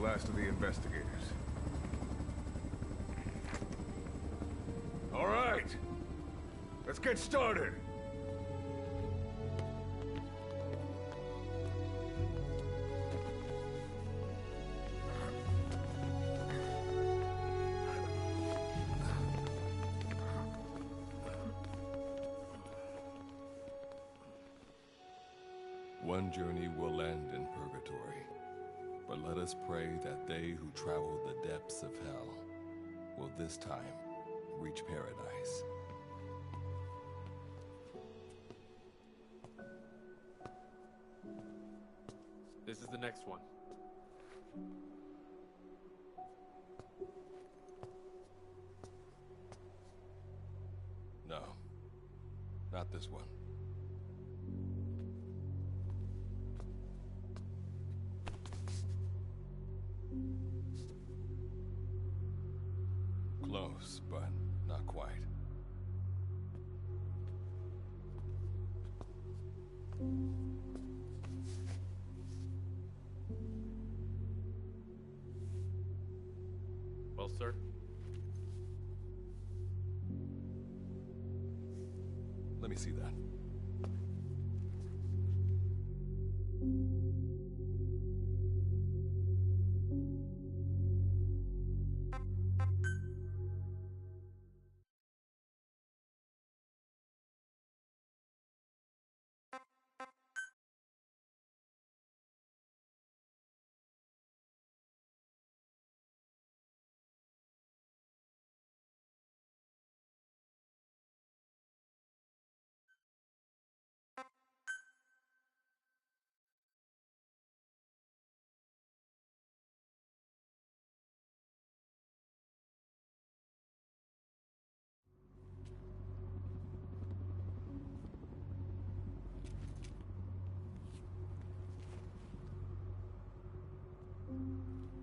last of the investigators. All right, let's get started. One journey will end in purgatory, but let us pray that they who travel the depths of hell will this time reach paradise. This is the next one. No, not this one. Close, but not quite. Well, sir? Let me see that.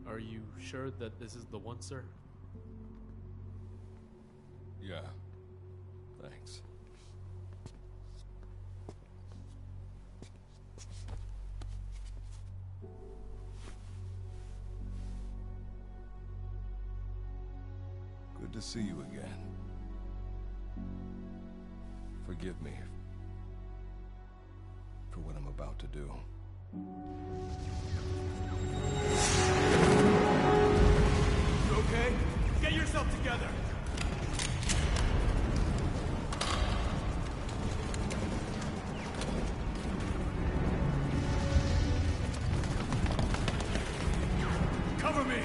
Are you sure that this is the one, sir? Yeah. Thanks. Good to see you again. Forgive me for what I'm about to do. You okay? Get yourself together! Cover me!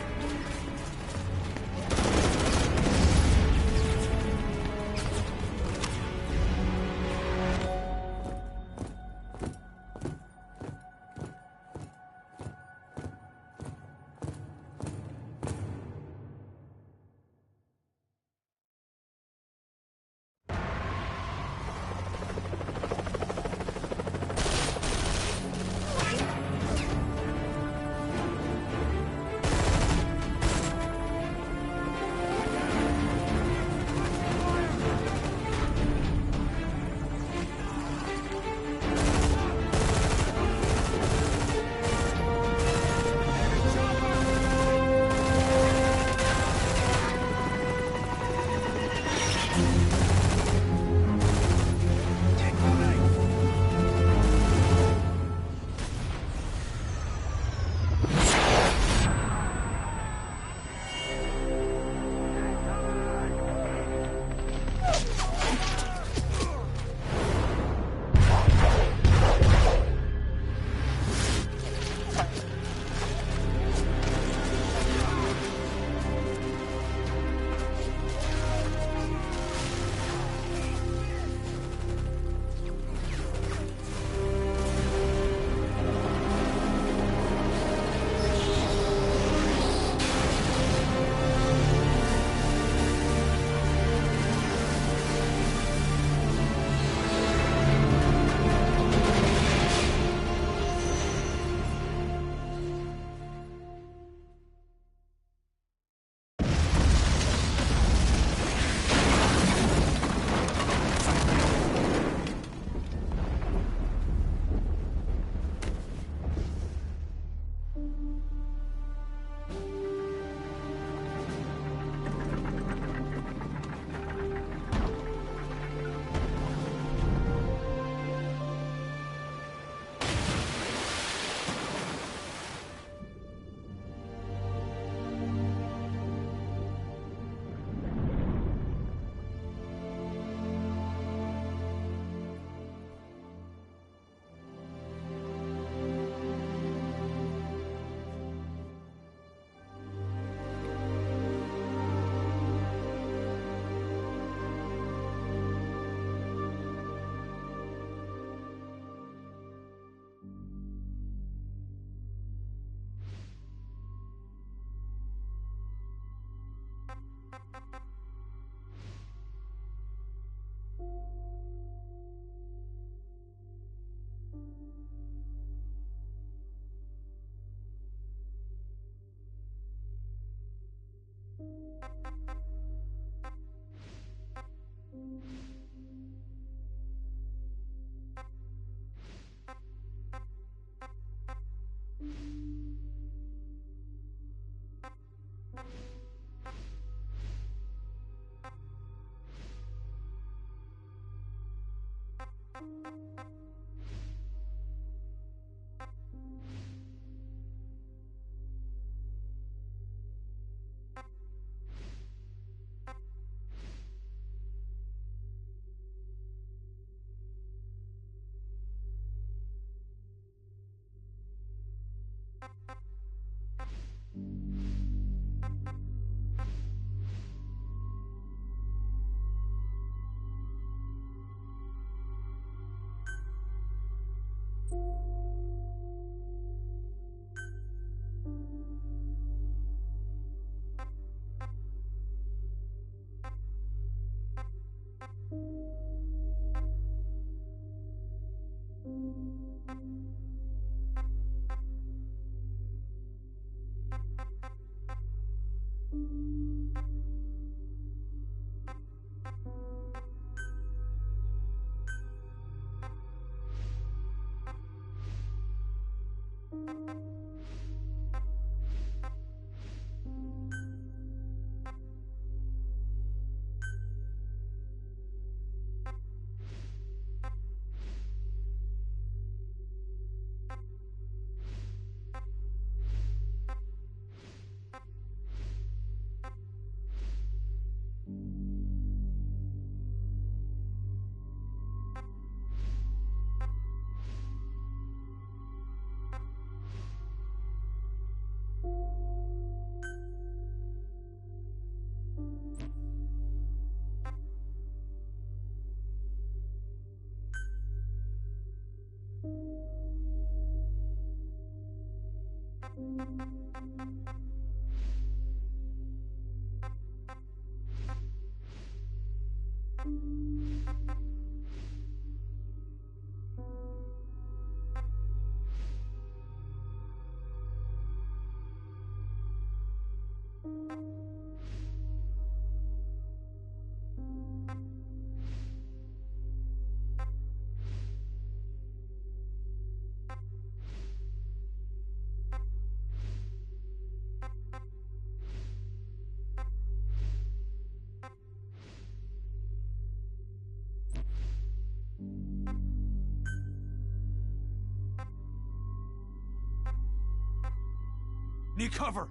Need cover!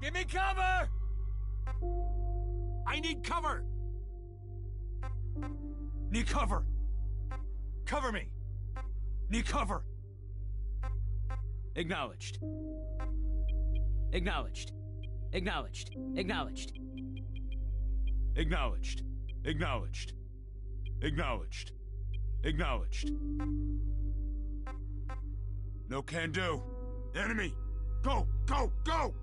Give me cover! I need cover! Need cover! Cover me! Need cover! Acknowledged. Acknowledged. Acknowledged. Acknowledged. Acknowledged. Acknowledged. Acknowledged. Acknowledged. No can do. Enemy! Go! Go! Go!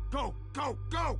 Go! Go! Go!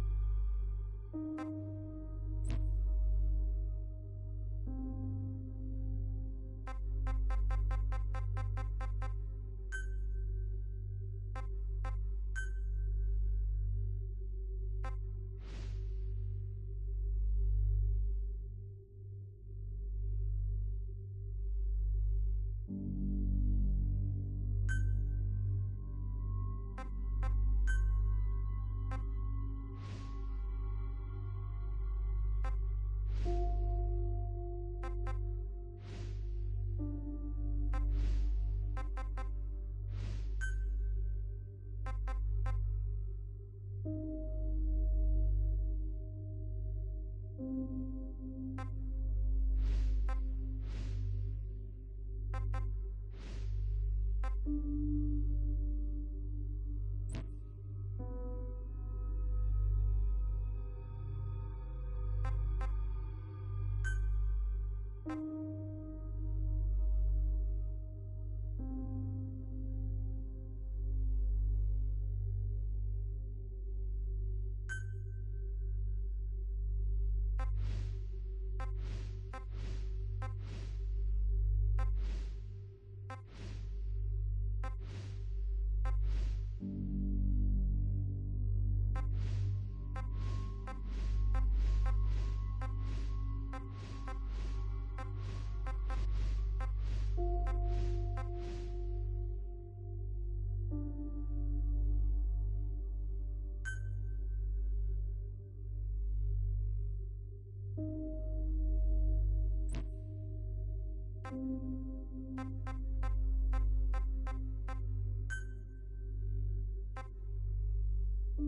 You're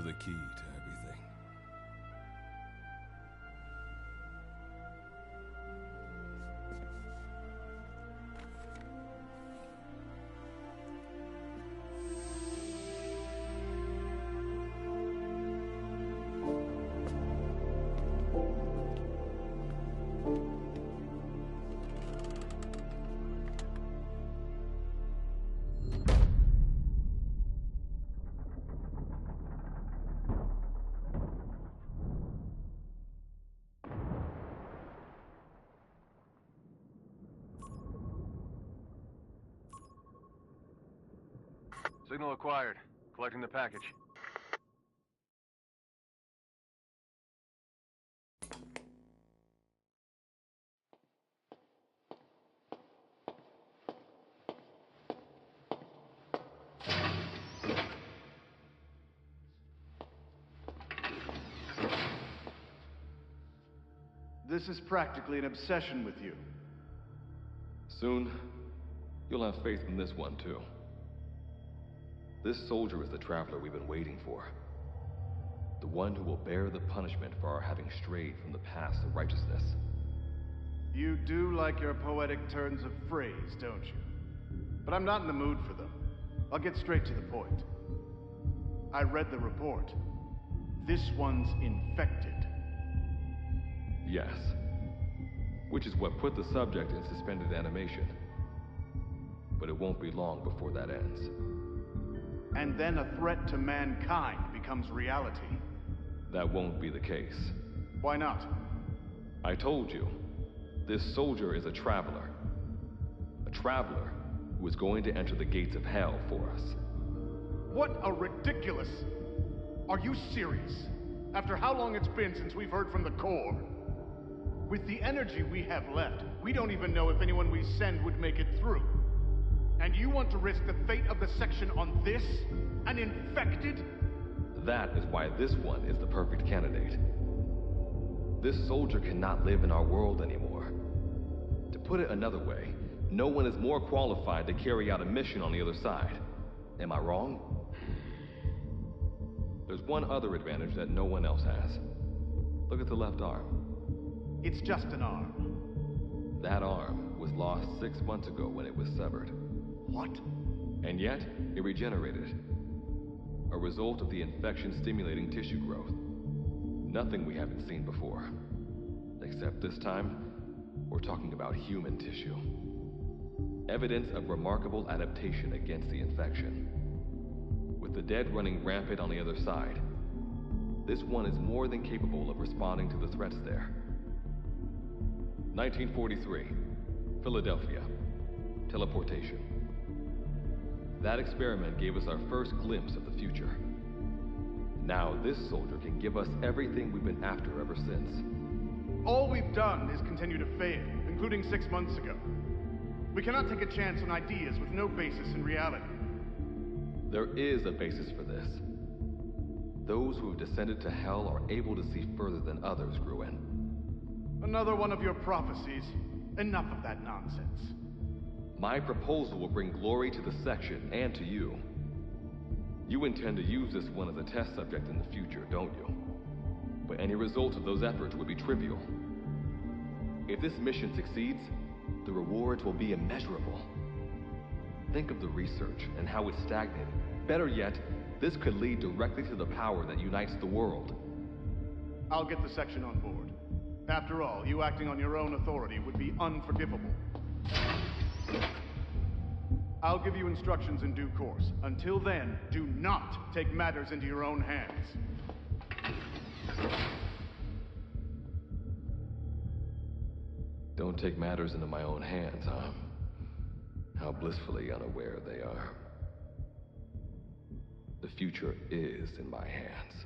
the key to everything. Signal acquired. Collecting the package. This is practically an obsession with you. Soon, you'll have faith in this one, too. This soldier is the traveler we've been waiting for. The one who will bear the punishment for our having strayed from the paths of righteousness. You do like your poetic turns of phrase, don't you? But I'm not in the mood for them. I'll get straight to the point. I read the report. This one's infected. Yes. Which is what put the subject in suspended animation. But it won't be long before that ends. And then a threat to mankind becomes reality. That won't be the case. Why not? I told you, this soldier is a traveler. A traveler who is going to enter the gates of hell for us. What a ridiculous... Are you serious? After how long it's been since we've heard from the Corps? With the energy we have left, we don't even know if anyone we send would make it through. And you want to risk the fate of the section on this? An infected? That is why this one is the perfect candidate. This soldier cannot live in our world anymore. To put it another way, no one is more qualified to carry out a mission on the other side. Am I wrong? There's one other advantage that no one else has. Look at the left arm. It's just an arm. That arm was lost 6 months ago when it was severed. What? And yet, it regenerated. A result of the infection-stimulating tissue growth. Nothing we haven't seen before. Except this time, we're talking about human tissue. Evidence of remarkable adaptation against the infection. With the dead running rampant on the other side, this one is more than capable of responding to the threats there. 1943, Philadelphia. Teleportation. That experiment gave us our first glimpse of the future. Now this soldier can give us everything we've been after ever since. All we've done is continue to fail, including 6 months ago. We cannot take a chance on ideas with no basis in reality. There is a basis for this. Those who have descended to hell are able to see further than others, Gruen. Another one of your prophecies. Enough of that nonsense. My proposal will bring glory to the section and to you. You intend to use this one as a test subject in the future, don't you? But any result of those efforts would be trivial. If this mission succeeds, the rewards will be immeasurable. Think of the research and how it's stagnated. Better yet, this could lead directly to the power that unites the world. I'll get the section on board. After all, you acting on your own authority would be unforgivable. I'll give you instructions in due course. Until then, do not take matters into your own hands. Don't take matters into my own hands, huh? How blissfully unaware they are. The future is in my hands.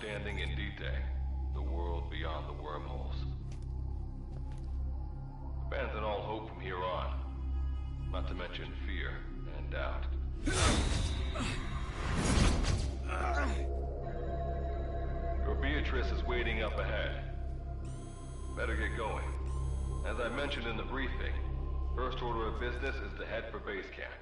Standing in D-Day, the world beyond the wormholes. Abandon all hope from here on, not to mention fear and doubt. Your Beatrice is waiting up ahead. Better get going. As I mentioned in the briefing, first order of business is to head for base camp.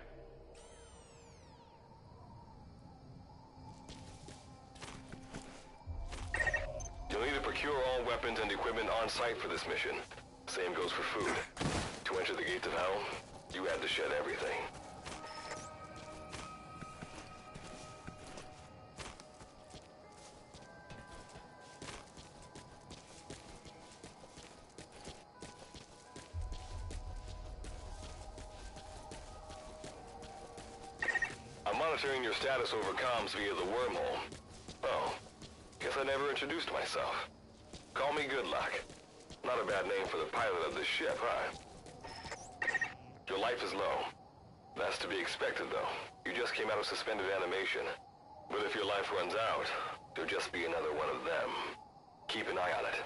You'll need to procure all weapons and equipment on site for this mission. Same goes for food. To enter the gates of hell, you had to shed everything. I'm monitoring your status over comms via the wormhole. Oh. Guess I never introduced myself. Call me Good Luck. Not a bad name for the pilot of this ship, huh? Your life is low. That's to be expected, though. You just came out of suspended animation. But if your life runs out, you'll just be another one of them. Keep an eye on it.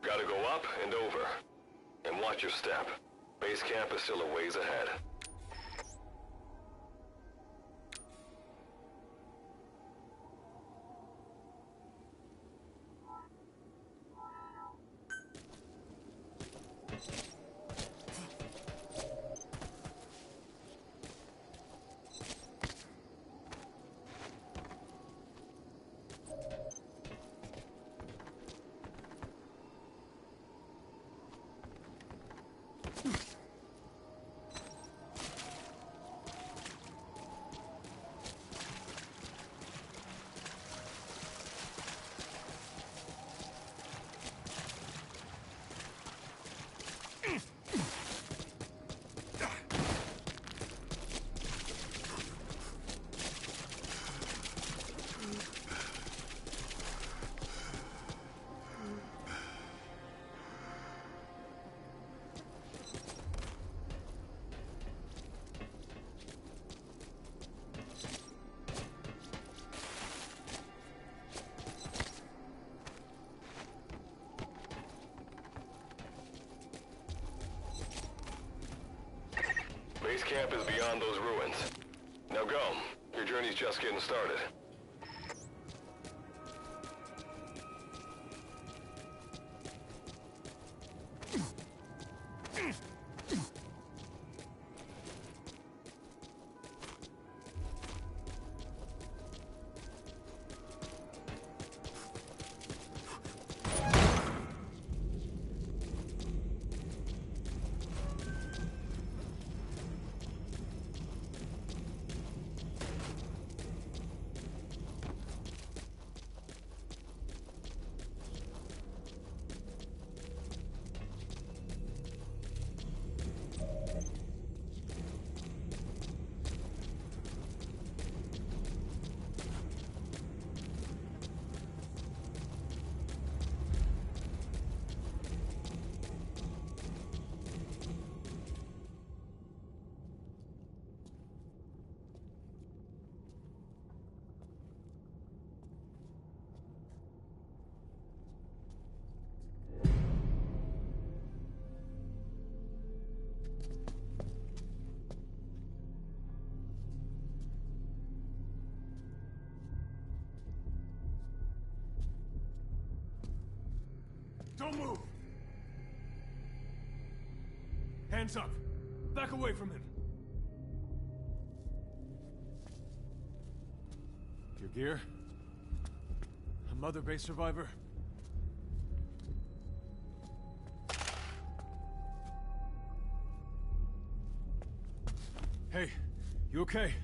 Gotta go up and over. And watch your step. Base camp is still a ways ahead. camp is beyond those ruins. Now go. Your journey's just getting started. Don't move! Hands up! Back away from him! Your gear? A Mother Base survivor? Hey, you okay?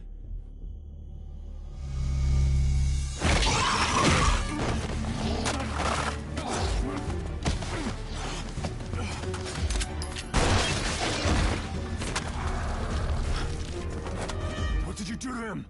What did you do to him?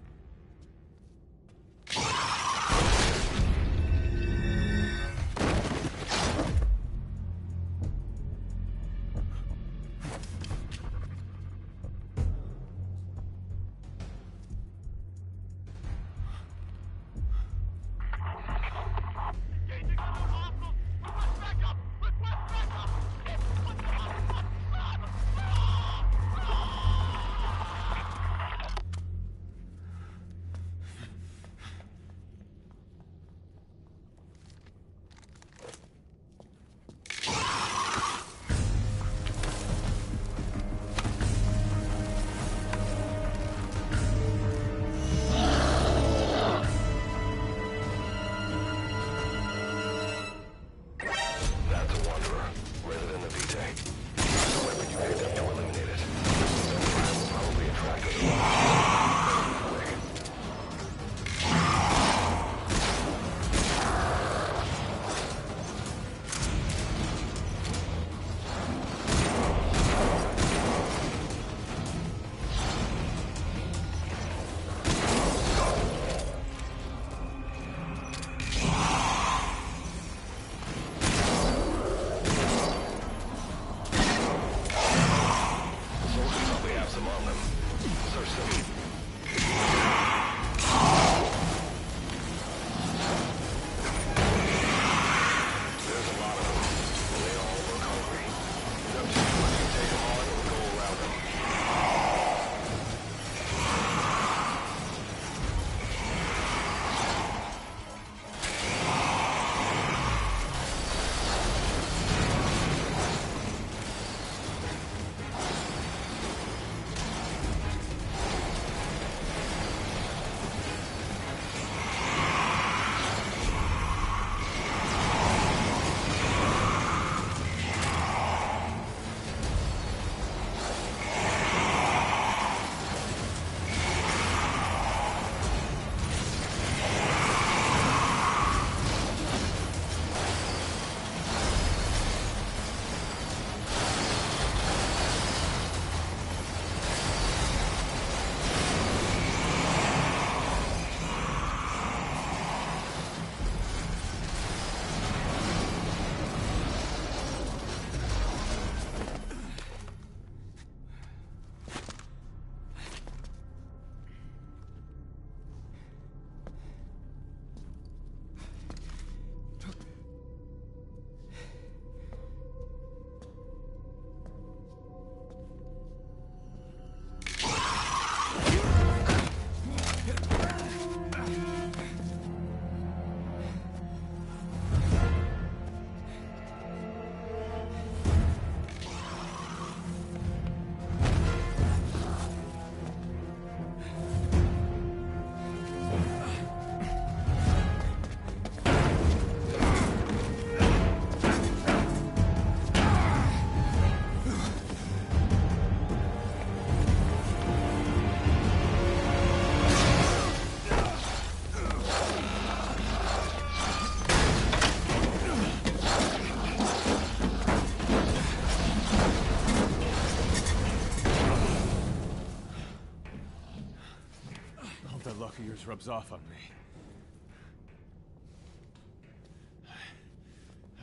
that luck of yours rubs off on me.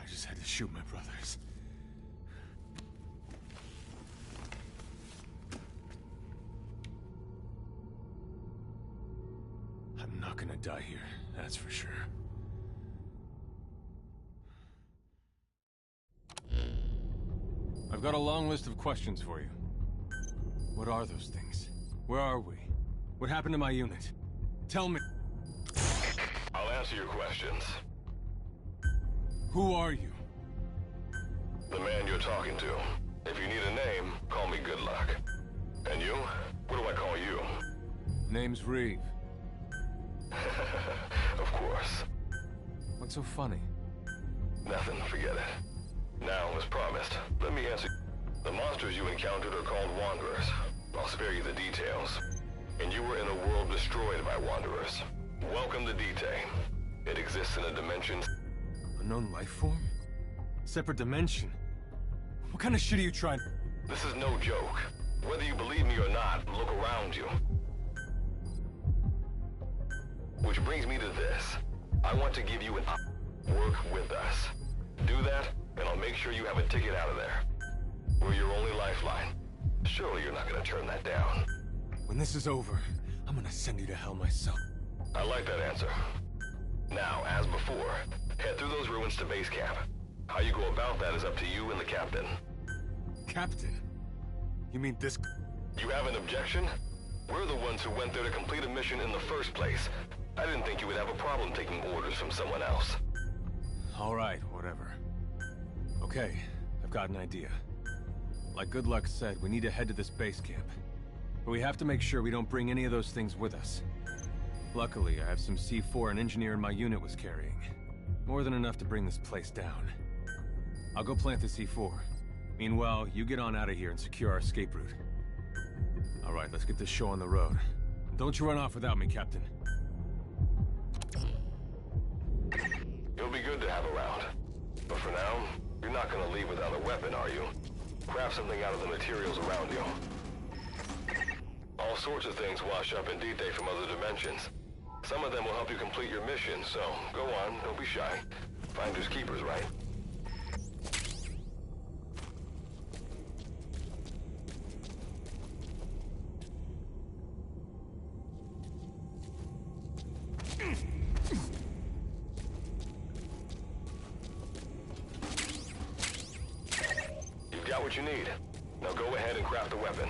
I just had to shoot my brothers. I'm not gonna die here, that's for sure. I've got a long list of questions for you. What are those things? Where are we? What happened to my unit? Tell me. I'll answer your questions. Who are you? The man you're talking to. If you need a name, call me Good Luck. And you? What do I call you? Name's Reeve. Of course. What's so funny? Nothing, forget it. Now, as promised, let me answer. The monsters you encountered are called Wanderers. I'll spare you the details. And you were in a world destroyed by Wanderers. Welcome to D-Day. It exists in a dimension... Unknown life form? Separate dimension? What kind of shit are you trying... This is no joke. Whether you believe me or not, look around you. Which brings me to this. I want to give you an work with us. Do that, and I'll make sure you have a ticket out of there. We're your only lifeline. Surely you're not gonna turn that down. When this is over, I'm gonna send you to hell myself. I like that answer. Now, as before, head through those ruins to base camp. How you go about that is up to you and the captain. Captain? You mean this... You have an objection? We're the ones who went there to complete a mission in the first place. I didn't think you would have a problem taking orders from someone else. All right, whatever. Okay, I've got an idea. Like Good Luck said, we need to head to this base camp. But we have to make sure we don't bring any of those things with us. Luckily, I have some C4 an engineer in my unit was carrying. More than enough to bring this place down. I'll go plant the C4. Meanwhile, you get on out of here and secure our escape route. All right, let's get this show on the road. Don't you run off without me, Captain. You'll be good to have around. But for now, you're not gonna leave without a weapon, are you? Craft something out of the materials around you. All sorts of things wash up in D-Day from other dimensions. Some of them will help you complete your mission, so go on, don't be shy. Finders keepers, right? You've got what you need. Now go ahead and craft a weapon.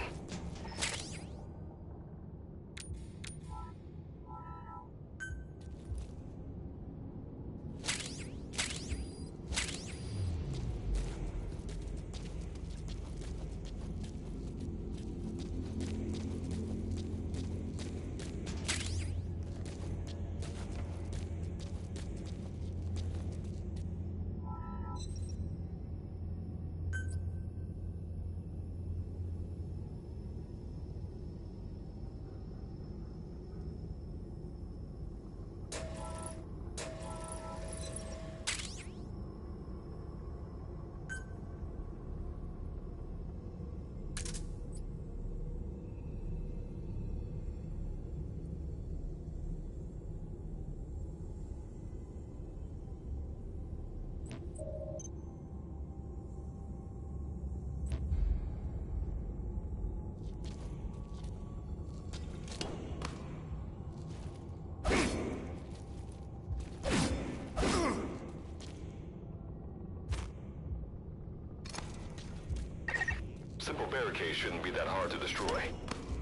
Simple barricade shouldn't be that hard to destroy.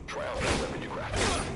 Try out that weapon you crafted.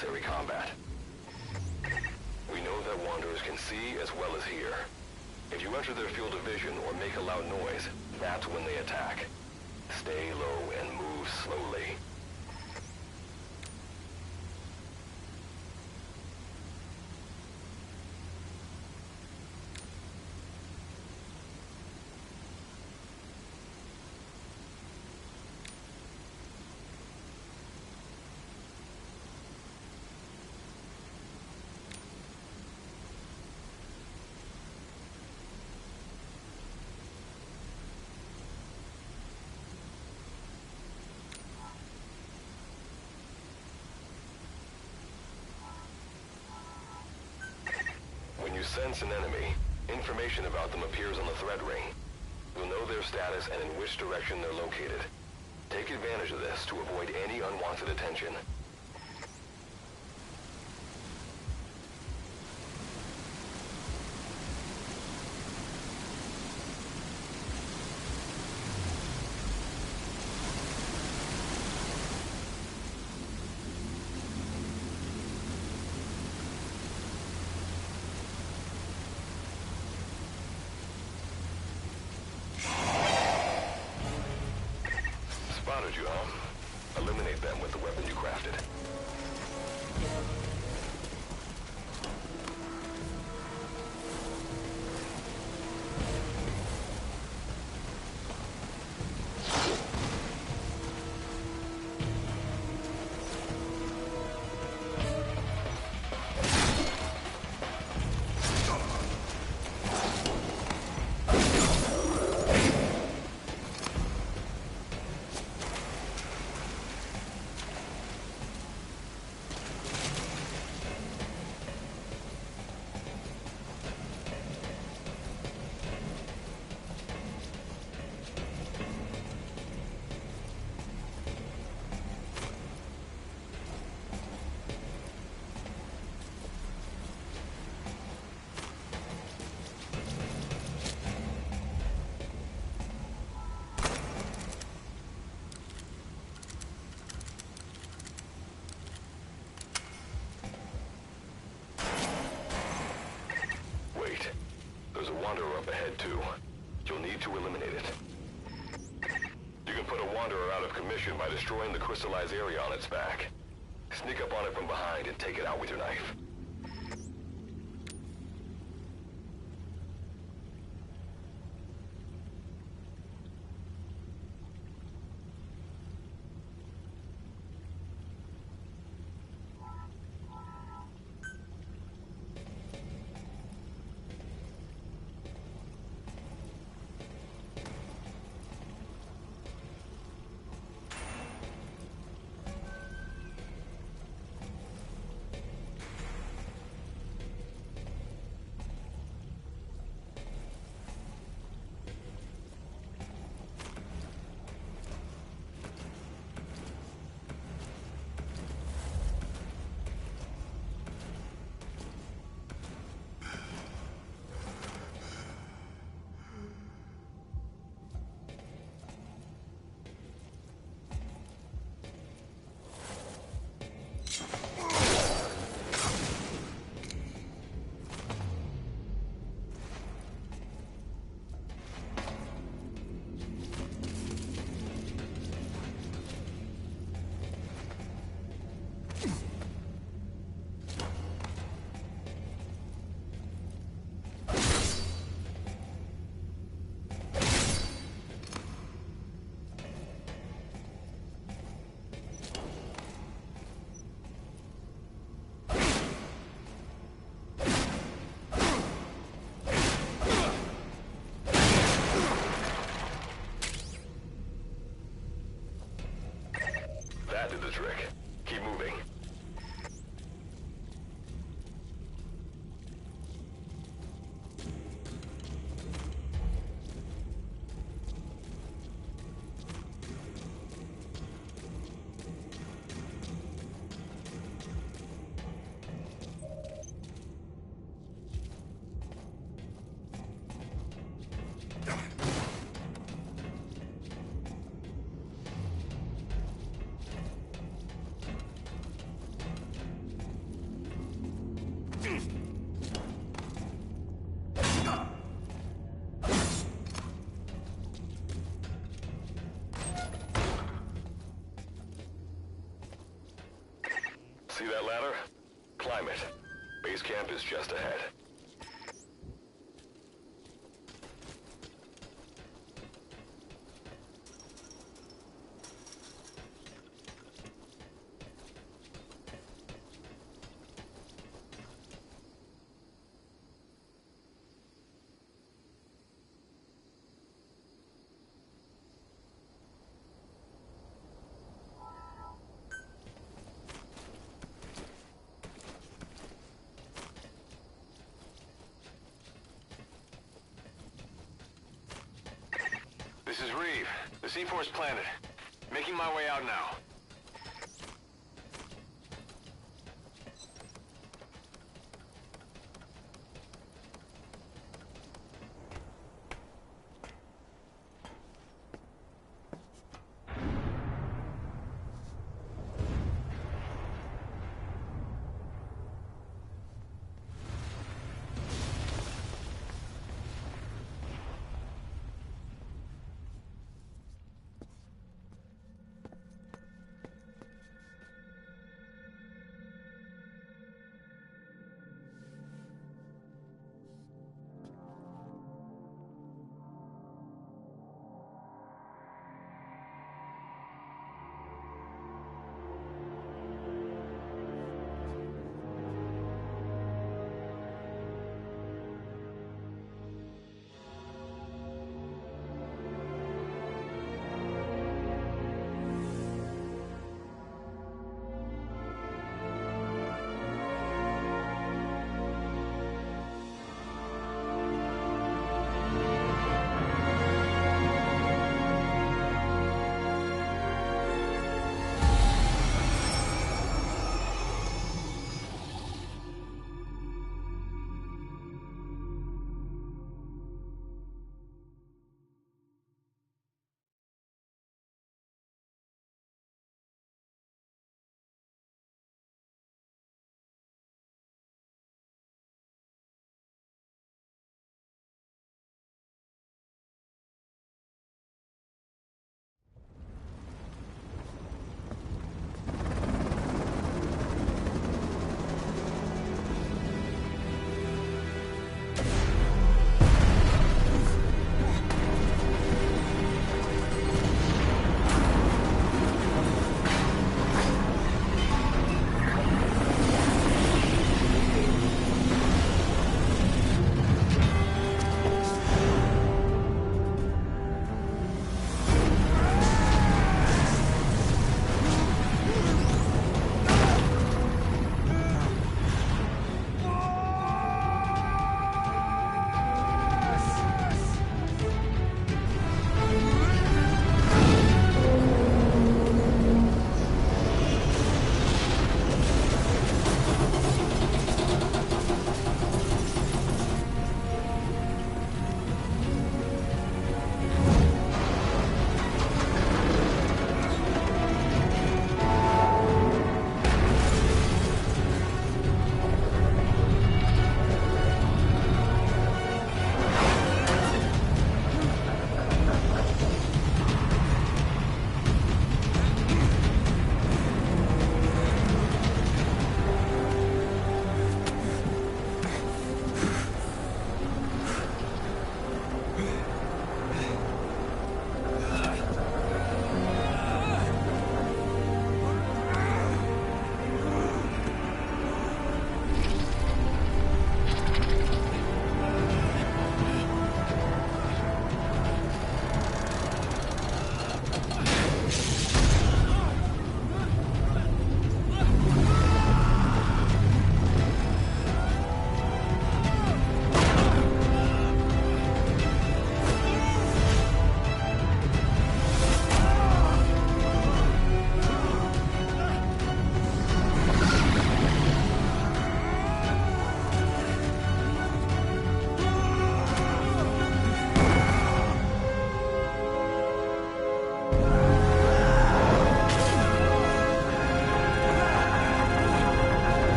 unnecessary combat. We know that Wanderers can see as well as hear. If you enter their field of vision or make a loud noise, that's when they attack. Stay low and move slowly. When you sense an enemy, information about them appears on the threat ring. You'll know their status and in which direction they're located. Take advantage of this to avoid any unwanted attention. Spotted you, huh? Eliminate them with the weapon you crafted. There's a Wanderer up ahead, too. You'll need to eliminate it. You can put a Wanderer out of commission by destroying the crystallized area on its back. Sneak up on it from behind and take it out with your knife. That did the trick. Keep moving. that ladder? Climb it. Base camp is just ahead. This is Reeve. The C4's planted. Making my way out now.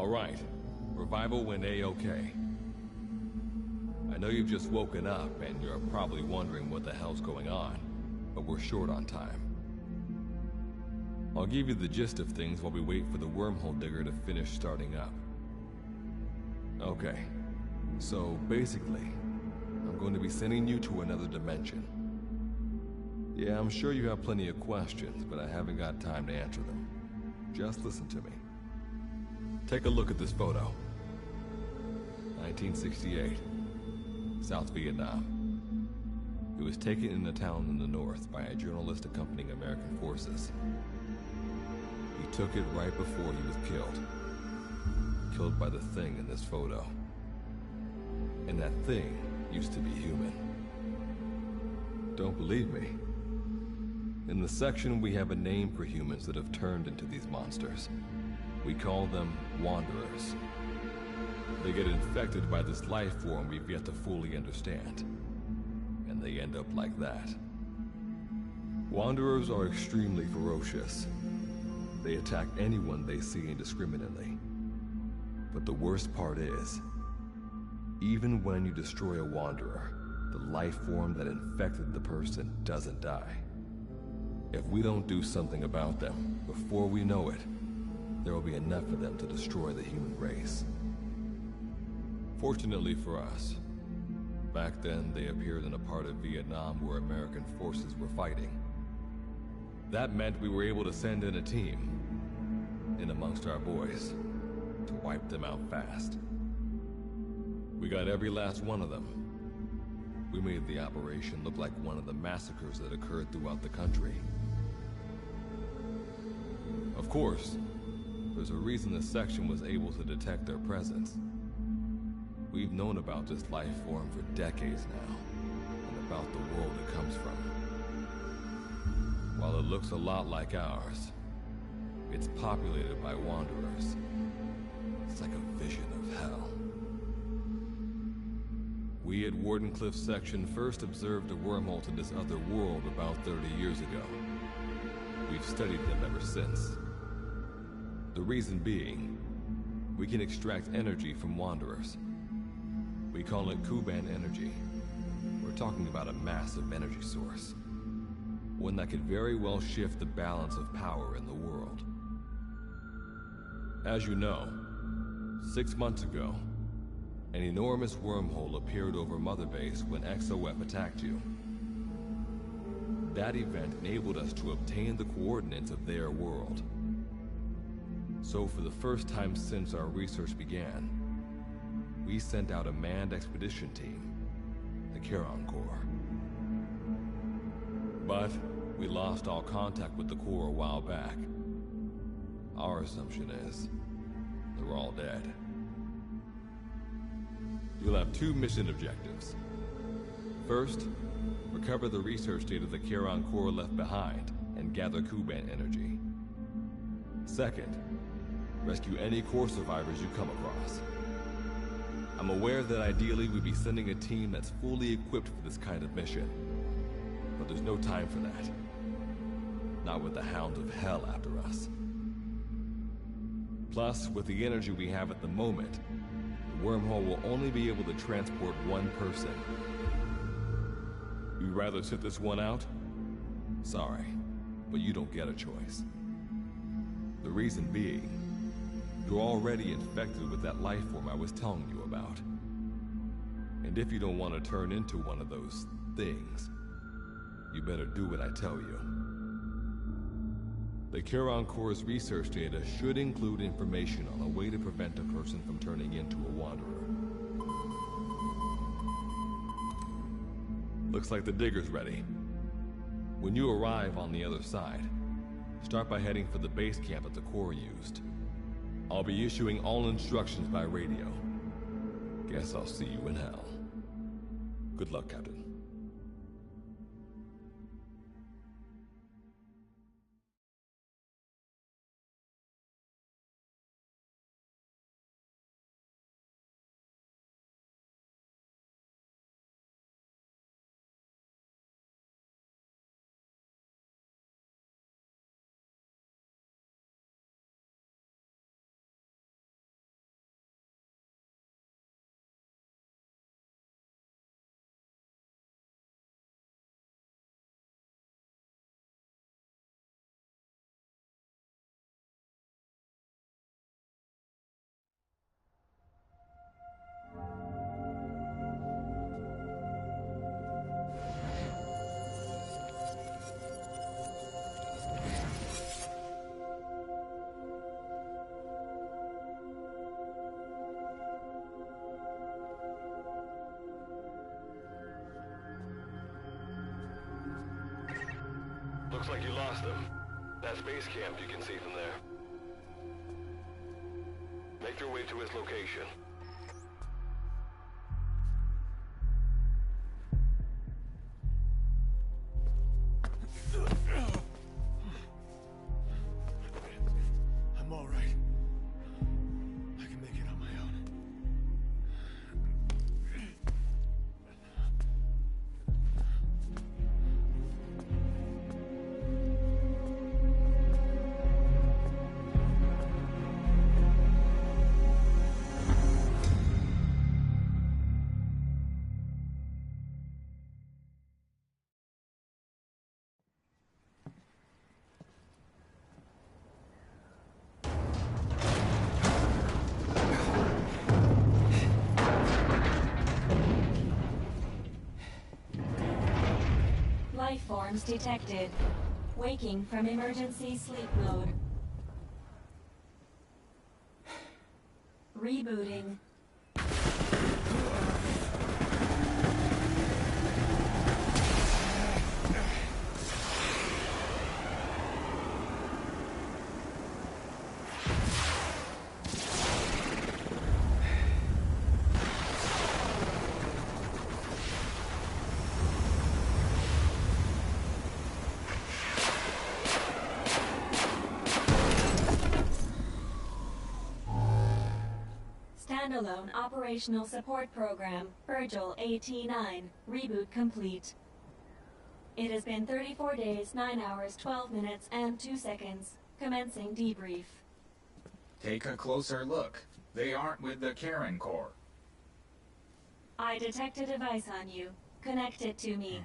All right. Revival went A-okay. I know you've just woken up and you're probably wondering what the hell's going on, but we're short on time. I'll give you the gist of things while we wait for the wormhole digger to finish starting up. Okay, so basically, I'm going to be sending you to another dimension. Yeah, I'm sure you have plenty of questions, but I haven't got time to answer them. Just listen to me. Take a look at this photo. 1968, South Vietnam. It was taken in a town in the north by a journalist accompanying American forces. He took it right before he was killed. Killed by the thing in this photo. And that thing used to be human. Don't believe me? In the section, we have a name for humans that have turned into these monsters. We call them Wanderers. They get infected by this life form we've yet to fully understand. And they end up like that. Wanderers are extremely ferocious. They attack anyone they see indiscriminately. But the worst part is, even when you destroy a Wanderer, the life form that infected the person doesn't die. If we don't do something about them, before we know it, there will be enough of them to destroy the human race. Fortunately for us, back then they appeared in a part of Vietnam where American forces were fighting. That meant we were able to send in a team, in amongst our boys, to wipe them out fast. We got every last one of them. We made the operation look like one of the massacres that occurred throughout the country. Of course, there's a reason the section was able to detect their presence. We've known about this life form for decades now, and about the world it comes from. While it looks a lot like ours, it's populated by Wanderers. It's like a vision of hell. We at Wardenclyffe section first observed a wormhole to this other world about 30 years ago. We've studied them ever since. The reason being, we can extract energy from Wanderers. We call it Kuban energy. We're talking about a massive energy source. One that could very well shift the balance of power in the world. As you know, 6 months ago, an enormous wormhole appeared over Mother Base when XOF attacked you. That event enabled us to obtain the coordinates of their world. So for the first time since our research began, we sent out a manned expedition team, the Charon Corps. But we lost all contact with the Corps a while back. Our assumption is they're all dead. You'll have 2 mission objectives. First, recover the research data the Charon Corps left behind and gather Kuban energy. Second, rescue any Corps survivors you come across. I'm aware that ideally we'd be sending a team that's fully equipped for this kind of mission. But there's no time for that. Not with the Hound of Hell after us. Plus, with the energy we have at the moment, the wormhole will only be able to transport one person. You'd rather sit this one out? Sorry, but you don't get a choice. The reason being, you're already infected with that life form I was telling you about. And if you don't want to turn into one of those things, you better do what I tell you. The Charon Corps' research data should include information on a way to prevent a person from turning into a Wanderer. Looks like the digger's ready. When you arrive on the other side, start by heading for the base camp that the Corps used. I'll be issuing all instructions by radio. Guess I'll see you in hell. Good luck, Captain. Looks like you lost them. That's base camp you can see from there. Make your way to its location. I'm all right. I can make it on my own. Life forms detected. Waking from emergency sleep mode. Rebooting. Standalone Operational Support Program, Virgil AT-9, reboot complete. It has been 34 days, 9 hours, 12 minutes, and 2 seconds. Commencing debrief. Take a closer look. They aren't with the Karen Corps. I detect a device on you. Connect it to me.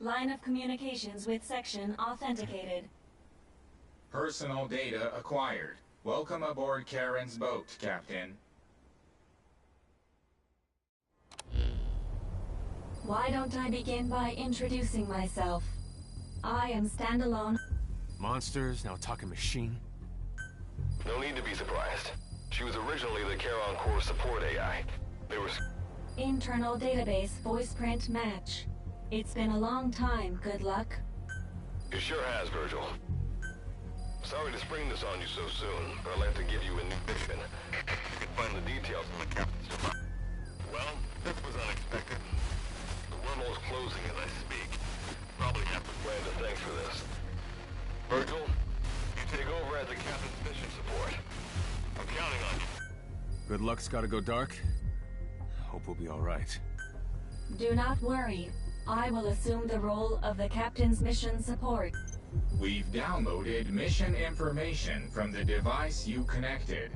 Line of communications with section authenticated. Personal data acquired. Welcome aboard Karen's boat, Captain. Why don't I begin by introducing myself? I am Standalone. Monsters, now talking machine. No need to be surprised. She was originally the Charon Corps support AI. They were... Internal database voice print match. It's been a long time, good luck. It sure has, Virgil. Sorry to spring this on you so soon, but I'll have to give you a new mission. You can find the details in the captain's device. Well, this was unexpected. The wormhole's closing as I speak. Probably have to plan to thanks for this. Virgil, you take over as the captain's mission support. I'm counting on you. Good luck's gotta go dark. Hope we'll be all right. Do not worry. I will assume the role of the captain's mission support. We've downloaded mission information from the device you connected.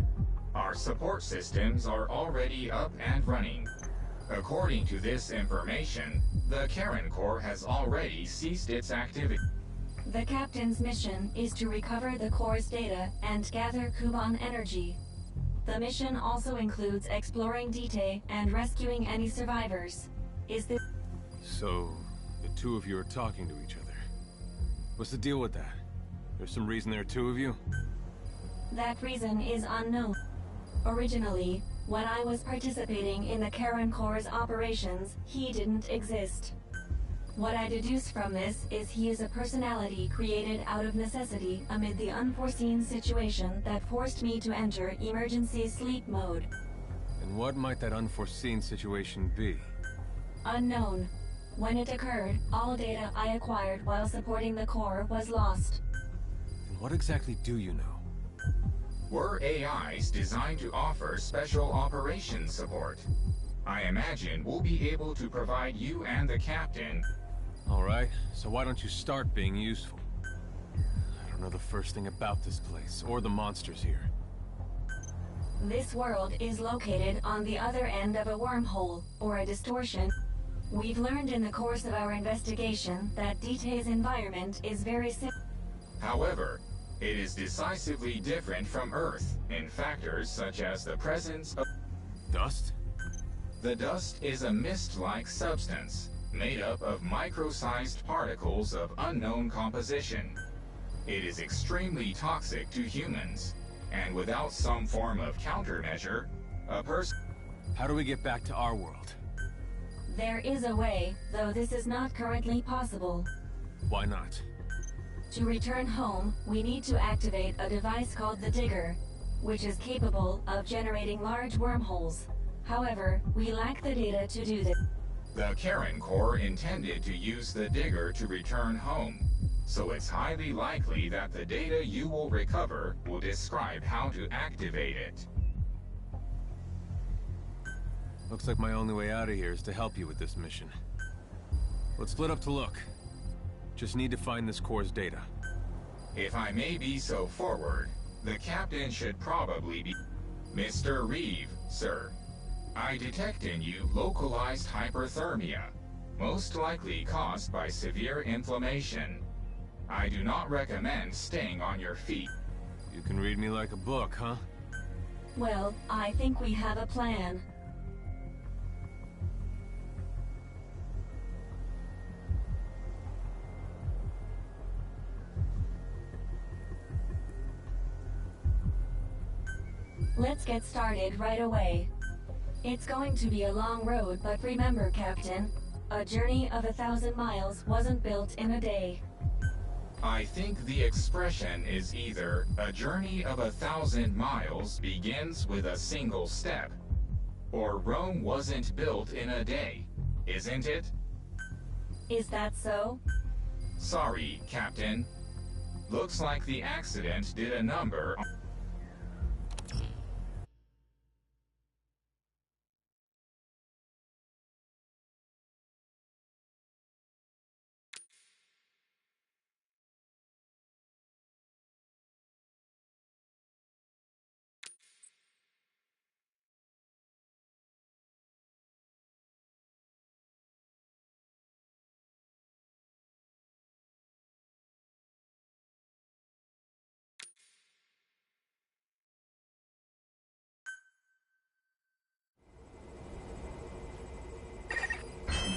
Our support systems are already up and running. According to this information, the Karen Corps has already ceased its activity. The captain's mission is to recover the Corps' data and gather Kuban energy. The mission also includes exploring Dite and rescuing any survivors. Is this... So, the two of you are talking to each other. What's the deal with that? There's some reason there are two of you? That reason is unknown. Originally, when I was participating in the Karen Corps' operations, he didn't exist. What I deduce from this is he is a personality created out of necessity amid the unforeseen situation that forced me to enter emergency sleep mode. And what might that unforeseen situation be? Unknown. When it occurred, all data I acquired while supporting the Corps was lost. And what exactly do you know? We're AIs designed to offer special operations support. I imagine we'll be able to provide you and the captain. All right, so why don't you start being useful? I don't know the first thing about this place, or the monsters here. This world is located on the other end of a wormhole, or a distortion. We've learned in the course of our investigation that Dite's environment is very similar. However, it is decisively different from Earth in factors such as the presence of... Dust? The dust is a mist-like substance, made up of micro-sized particles of unknown composition. It is extremely toxic to humans, and without some form of countermeasure, a person... How do we get back to our world? There is a way, though this is not currently possible. Why not? To return home, we need to activate a device called the Digger, which is capable of generating large wormholes. However, we lack the data to do this. The Karen Corps intended to use the Digger to return home, so it's highly likely that the data you will recover will describe how to activate it. Looks like my only way out of here is to help you with this mission. Let's split up to look. Just need to find this Corps' data. If I may be so forward, the captain should probably be... Mr. Reeve, sir. I detect in you localized hyperthermia, most likely caused by severe inflammation. I do not recommend staying on your feet. You can read me like a book, huh? Well, I think we have a plan. Let's get started right away. It's going to be a long road, but remember, Captain, a journey of 1,000 miles wasn't built in a day. I think the expression is either a journey of 1,000 miles begins with a single step, or Rome wasn't built in a day, isn't it? Is that so? Sorry, Captain. Looks like the accident did a number on...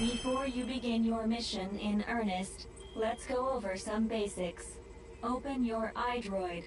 Before you begin your mission in earnest, let's go over some basics. Open your iDroid.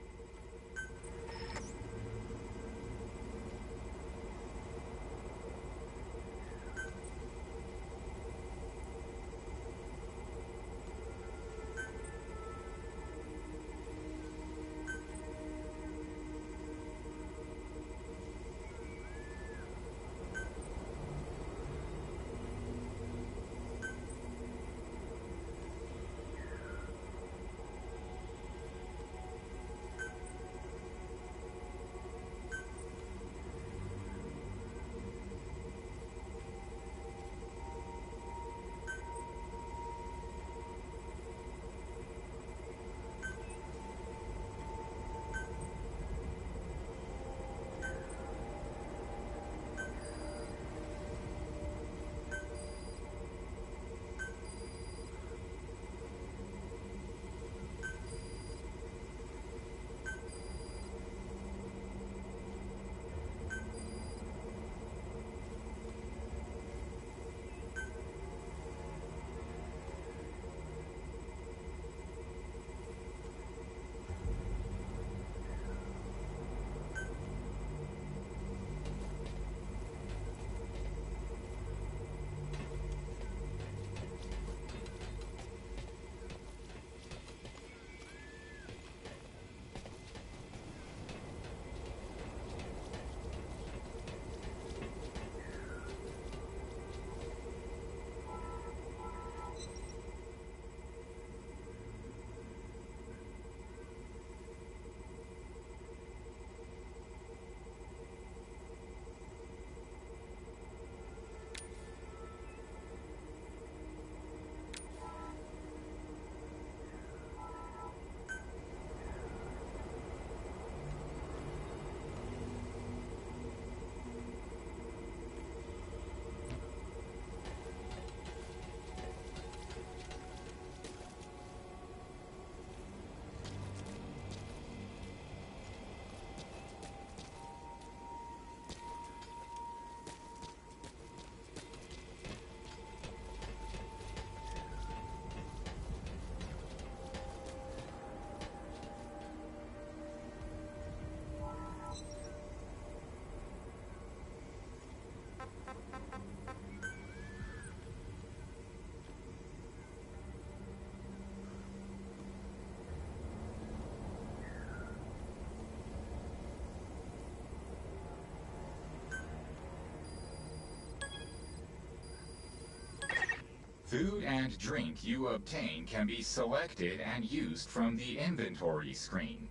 Food and drink you obtain can be selected and used from the inventory screen.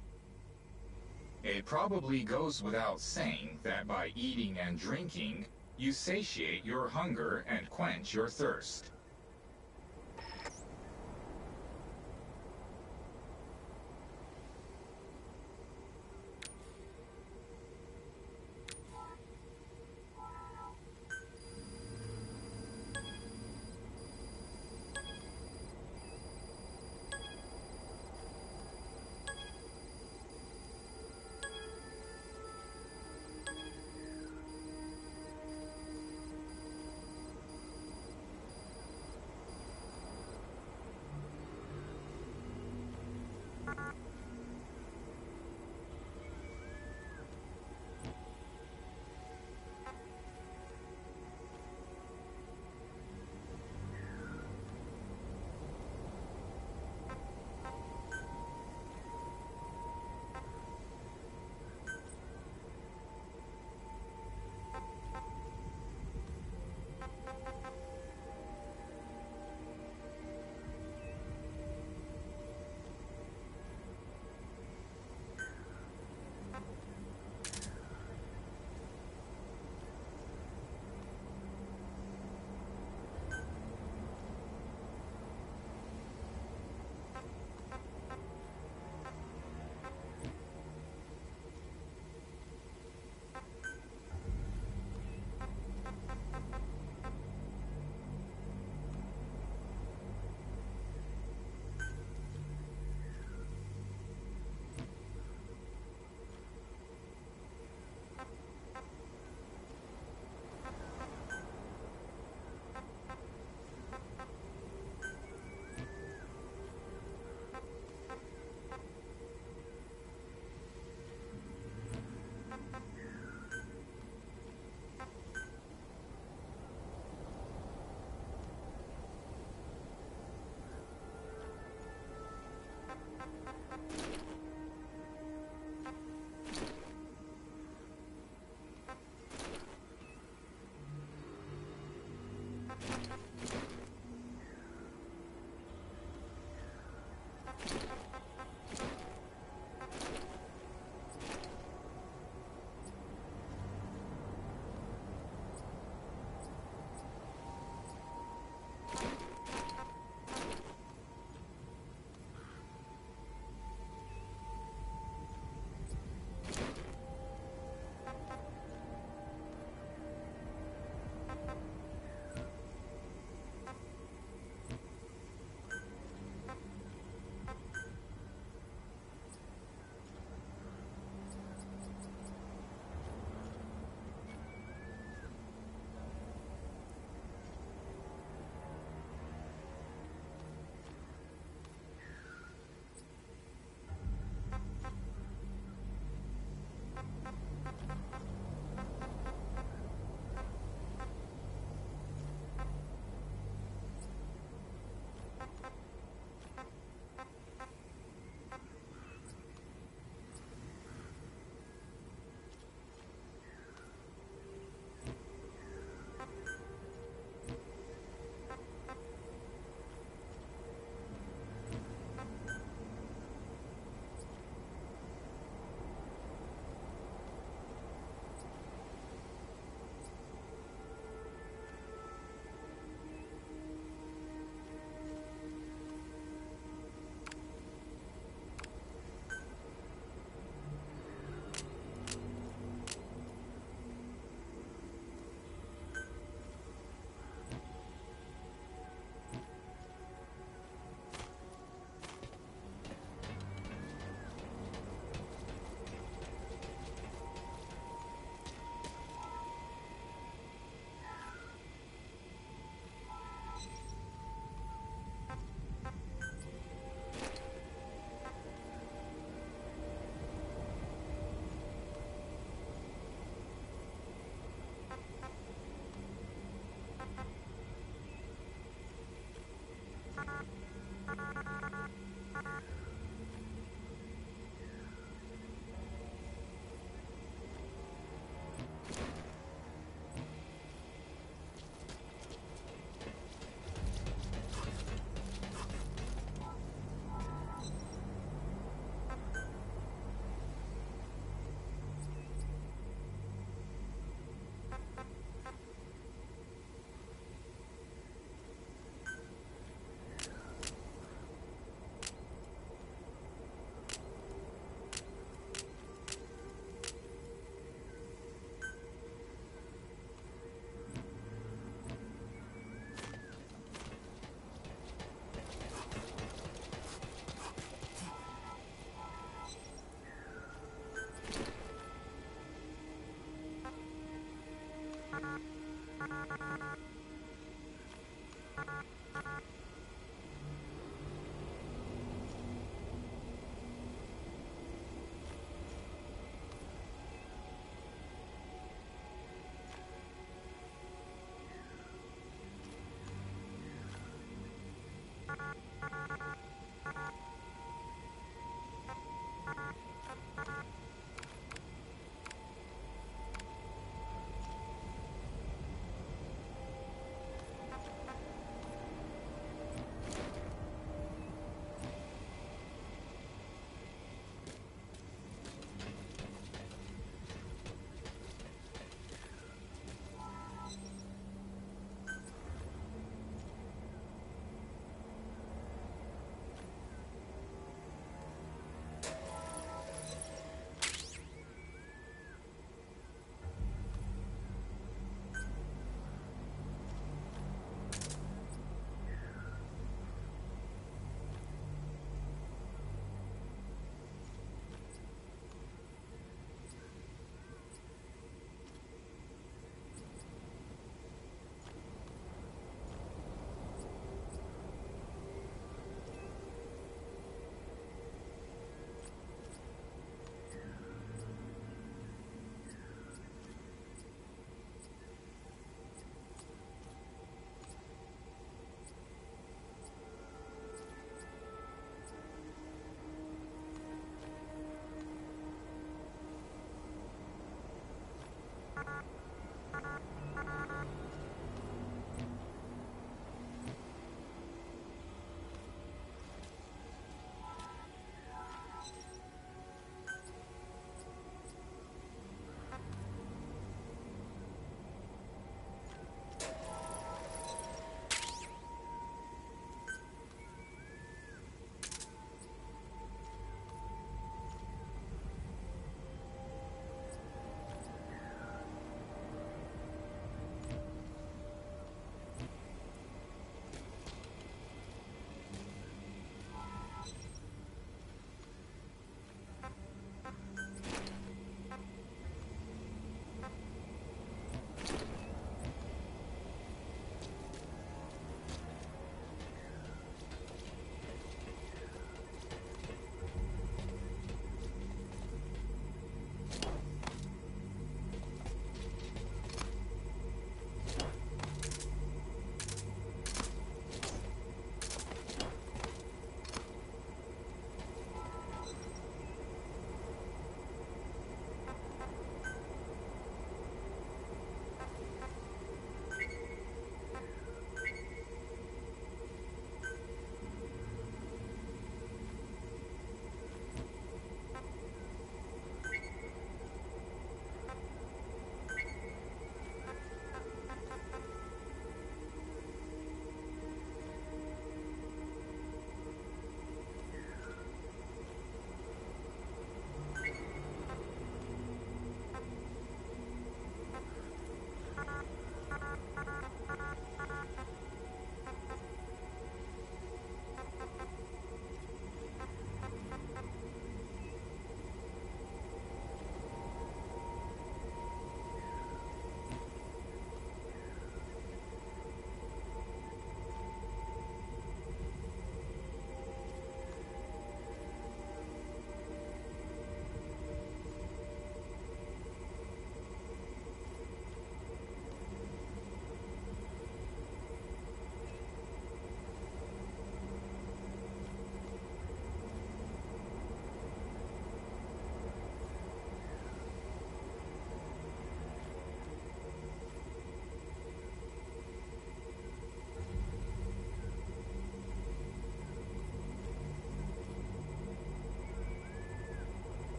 It probably goes without saying that by eating and drinking, you satiate your hunger and quench your thirst.